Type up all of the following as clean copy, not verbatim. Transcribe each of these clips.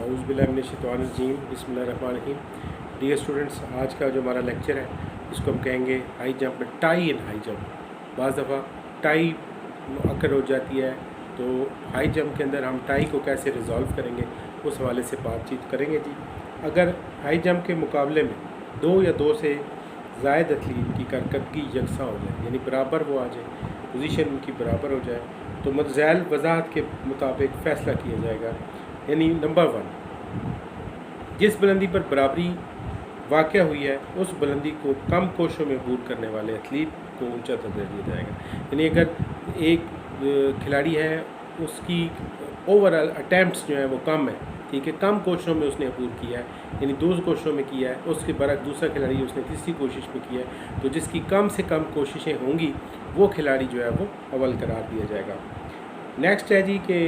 औज़ुबिल्लाहिमिनश्शैतानिर्रजीम बिस्मिल्लाहिर्रहमानिर्रहीम। Dear students, आज का जो हमारा लेक्चर है इसको हम कहेंगे हाई जंप में टाई इन हाई जंप। बाज़ दफ़ा टाई अकर हो जाती है, तो हाई जंप के अंदर हम टाई को कैसे रिज़ॉल्व करेंगे उस हवाले से बातचीत करेंगे जी। अगर हाई जंप के मुकाबले में दो या दो से ज़ायद एथलीट की कारकर्दगी यकसा हो जाए, यानी बराबर वो आ जाए, पोजीशन उनकी बराबर हो जाए, तो मज़ैल वजाहत के मुताबिक फ़ैसला किया जाएगा। यानी नंबर 1, जिस बुलंदी पर बराबरी वाक़या हुई है उस बुलंदी को कम कोशों में अबूर करने वाले एथलीट को ऊंचा दर्जा दिया जाएगा। यानी अगर एक खिलाड़ी है, उसकी ओवरऑल अटैम्प्ट्स जो है वो कम है, ठीक है, कम कोशिशों में उसने अबूर किया है, यानी 2 कोशिशों में किया है, उसके बरक दूसरा खिलाड़ी उसने तीसरी कोशिश में किया है, तो जिसकी कम से कम कोशिशें होंगी वो खिलाड़ी जो है वो अव्वल करार दिया जाएगा। नेक्स्ट है जी कि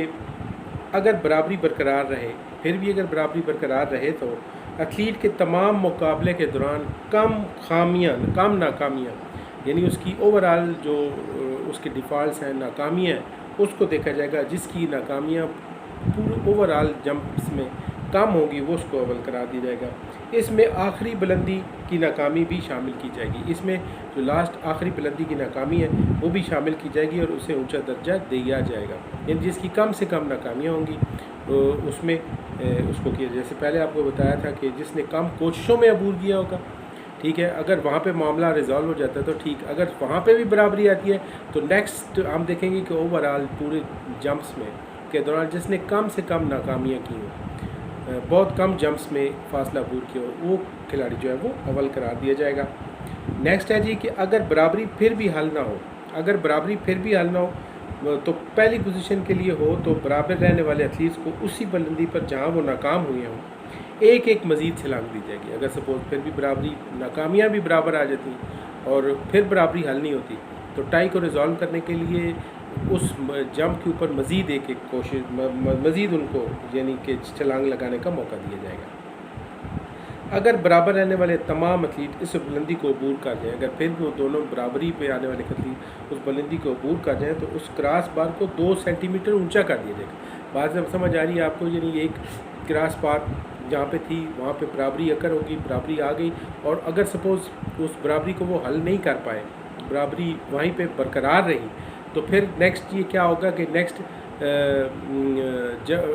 अगर बराबरी बरकरार रहे, फिर भी अगर बराबरी बरकरार रहे तो एथलीट के तमाम मुकाबले के दौरान कम नाकामियाँ, यानी उसकी ओवरऑल जो उसके डिफ़ॉल्ट्स हैं, नाकामियाँ, उसको देखा जाएगा। जिसकी नाकामियाँ पूरे ओवरऑल जंप्स में कम होगी वो उसको अव्वल करार दिया जाएगा। इसमें आखिरी बुलंदी की नाकामी भी शामिल की जाएगी। इसमें जो लास्ट आखिरी बुलंदी की नाकामी है वो भी शामिल की जाएगी और उसे ऊंचा दर्जा दिया जाएगा। यानी जिसकी कम से कम नाकामियाँ होंगी तो उसमें उसको किया, जैसे पहले आपको बताया था कि जिसने कम कोशिशों में अबूर किया होगा, ठीक है, अगर वहाँ पे मामला रिजॉल्व हो जाता है तो ठीक। अगर वहाँ पे भी बराबरी आती है तो नेक्स्ट हम देखेंगे कि ओवरऑल पूरे जंप्स में के दौरान जिसने कम से कम नाकामियाँ की हो, बहुत कम जंप्स में फासला अबूर किया हो, वो खिलाड़ी जो है वो अव्वल करार दिया जाएगा। नेक्स्ट है जी कि अगर बराबरी फिर भी हल ना हो, अगर बराबरी फिर भी हल ना हो तो पहली पोजीशन के लिए हो तो बराबर रहने वाले एथलीट्स को उसी बुलंदी पर जहाँ वो नाकाम हुए हों एक एक मज़ीद छलांग दी जाएगी। अगर सपोज फिर भी बराबरी, नाकामियाँ भी बराबर आ जाती और फिर बराबरी हल नहीं होती तो टाई को रिज़ॉल्व करने के लिए उस जंप के ऊपर मज़ीद एक कोशिश, मज़ीद उनको यानी कि छलांग लगाने का मौका दिया जाएगा। अगर बराबर रहने वाले तमाम एथलीट इस बुलंदी को अबूर कर जाएँ, अगर फिर वो दोनों बराबरी पे आने वाले एथलीट उस बुलंदी को अबूर कर जाएँ तो उस क्रॉस बार को 2 सेंटीमीटर ऊंचा कर दिया जाएगा। बात जब समझ आ रही है आपको, यानी एक क्रॉस बार जहाँ पे थी वहाँ पे बराबरी अकर होगी, बराबरी आ गई, और अगर सपोज़ उस बराबरी को वो हल नहीं कर पाए, बराबरी वहीं पे बरकरार रही, तो फिर नेक्स्ट ये क्या होगा कि नेक्स्ट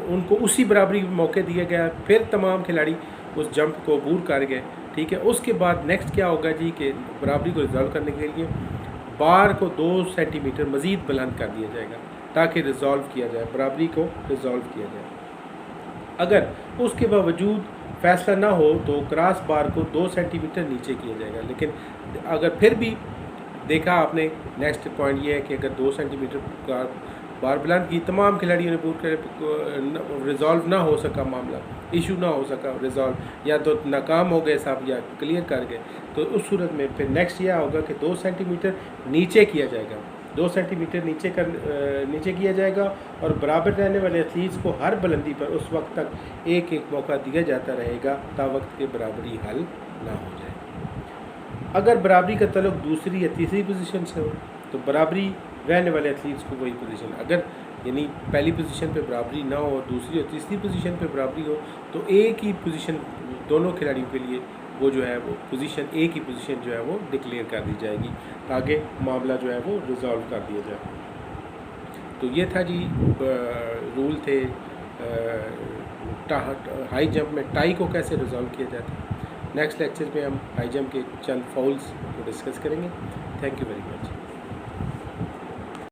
उनको उसी बराबरी मौके दिया गया, फिर तमाम खिलाड़ी उस जंप को अबूर कर गए, ठीक है। उसके बाद नेक्स्ट क्या होगा जी कि बराबरी को रिज़ॉल्व करने के लिए बार को 2 सेंटीमीटर मज़ीद बुलंद कर दिया जाएगा ताकि रिज़ॉल्व किया जाए, बराबरी को रिज़ॉल्व किया जाए। अगर उसके बावजूद फ़ैसला ना हो तो क्रॉस बार को 2 सेंटीमीटर नीचे किया जाएगा। लेकिन अगर फिर भी देखा आपने, नेक्स्ट पॉइंट ये है कि अगर 2 सेंटीमीटर का बार बुलंद की, तमाम खिलाड़ियों ने पूर रिज़ॉल्व ना हो सका, मामला इशू ना हो सका रिज़ॉल्व, या तो नाकाम हो गए साहब या क्लियर कर गए, तो उस सूरत में फिर नेक्स्ट यह होगा कि 2 सेंटीमीटर नीचे किया जाएगा, 2 सेंटीमीटर नीचे किया जाएगा, और बराबर रहने वाले एथलीट्स को हर बुलंदी पर उस वक्त तक एक एक मौका दिया जाता रहेगा ता वक्त के बराबरी हल ना हो जाए। अगर बराबरी का तल्लुक दूसरी या तीसरी पोजीशन से हो तो बराबरी रहने वाले एथलीट्स को वही पोजीशन, अगर यानी पहली पोजीशन पे बराबरी ना हो, दूसरी और तीसरी पोजीशन पे बराबरी हो, तो एक ही पोजीशन दोनों खिलाड़ियों के लिए वो जो है वो पोजीशन, एक ही पोजीशन जो है वो डिक्लेयर कर दी जाएगी ताकि मामला जो है वो रिज़ॉल्व कर दिया जाए। तो ये था जी, रूल थे हाई जंप में टाई को कैसे रिज़ॉल्व किया जाता है। नेक्स्ट लेक्चर में हम हाई जंप के चंद फाउल्स को डिस्कस करेंगे। Thank you very much.